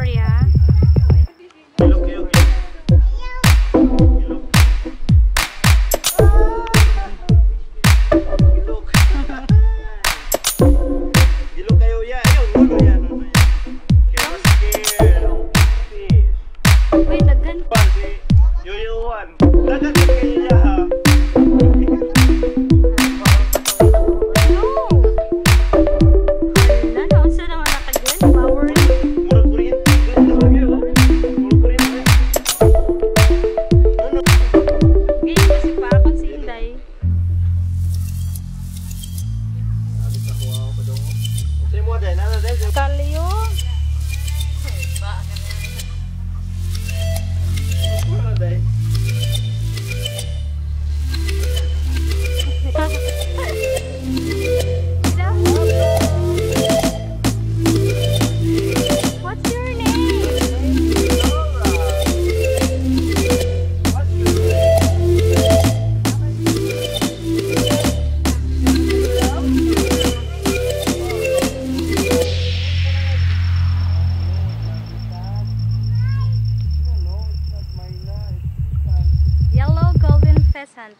sorry ha. Ilok, ilok, ilok. Ilok. Ilok. Ilok kayo ya. Ayun, ulo yan. Kaya masikir. Fish. Uy, daghan. Si Yoyowan. Dagat kayo ya ha. Kalyo. What's your name? Yellow golden pheasant.